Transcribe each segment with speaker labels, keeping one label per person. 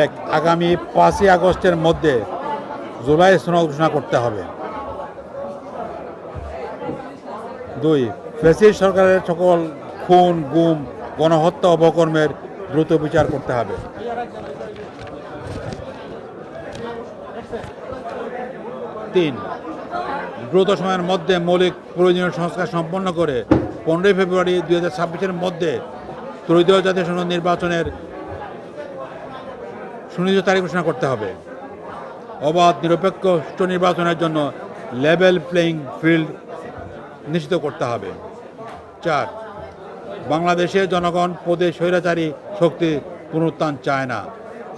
Speaker 1: এক, আগামী 5ই আগস্টের মধ্যে জুলাই সনদ ঘোষণা করতে হবে। 2, ফ্যাসিস্ট সরকারের সকল খুন, গুম, গণহত্যা, অপকর্মের দ্রুত বিচার করতে হবে। 3, দ্রুত সময়ের মধ্যে মৌলিক প্রয়োজনীয় সংস্কার সম্পন্ন করে 15 ফেব্রুয়ারি 2026-এর মধ্যে ত্রয়োদশ জাতীয় সংসদ নির্বাচনের সুনির্দিষ্ট তারিখ ঘোষণা করতে হবে। অবাধ, নিরপেক্ষ, সুষ্ঠু নির্বাচনের জন্য লেভেল প্লেয়িং ফিল্ড নিশ্চিত করতে হবে। 4, বাংলাদেশের জনগণ পদে স্বৈরাচারী শক্তি পুনরুত্থান চায় না।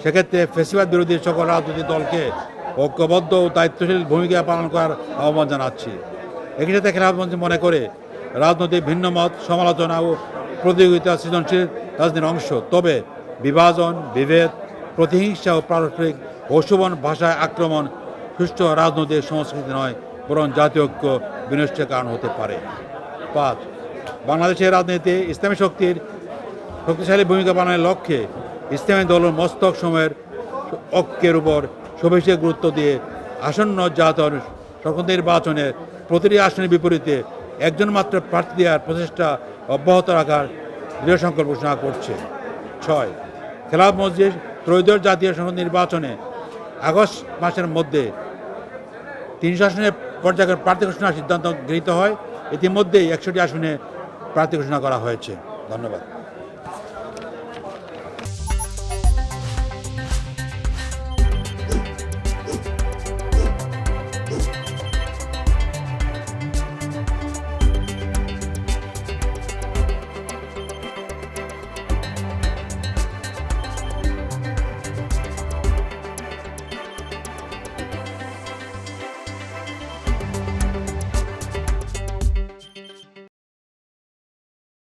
Speaker 1: সেক্ষেত্রে ফ্যাসিবাদ বিরোধী সকল রাজনৈতিক দলকে ঐক্যবদ্ধ ও দায়িত্বশীল ভূমিকা পালন করার আহ্বান জানাচ্ছি। একই সাথে খেলাফত মঞ্চ মনে করে রাজনৈতিক ভিন্নমত, সমালোচনা ও প্রতিযোগিতা সৃজনশীল রাজনীতির অংশ, তবে বিভাজন, বিভেদ, প্রতিহিংসা ও পারস্পরিক অশোভন ভাষায় আক্রমণ সুষ্ঠু রাজনৈতিক সংস্কৃতি নয়, বরং জাতীয় ঐক্য বিনষ্টের কারণ হতে পারে। 5, বাংলাদেশের রাজনীতি ইসলামী শক্তির শক্তিশালী ভূমিকা পালনের লক্ষ্যে ইসলামী দল ও মস্তক সময়ের ঐক্যের উপর সবিশেষ গুরুত্ব দিয়ে আসন্ন জাতীয় সংসদ নির্বাচনের প্রতিটি আসনের বিপরীতে একজন মাত্র প্রার্থী দেওয়ার প্রচেষ্টা অব্যাহত রাখার দৃঢ় সংকল্প ঘোষণা করছে। 6, খেলাফত মজলিস ত্রয়োদশ জাতীয় সংসদ নির্বাচনে আগস্ট মাসের মধ্যে 300 আসনের পর্যায়ের প্রার্থী ঘোষণার সিদ্ধান্ত গৃহীত হয়। ইতিমধ্যেই 61 আসনে প্রার্থী ঘোষণা করা হয়েছে। ধন্যবাদ।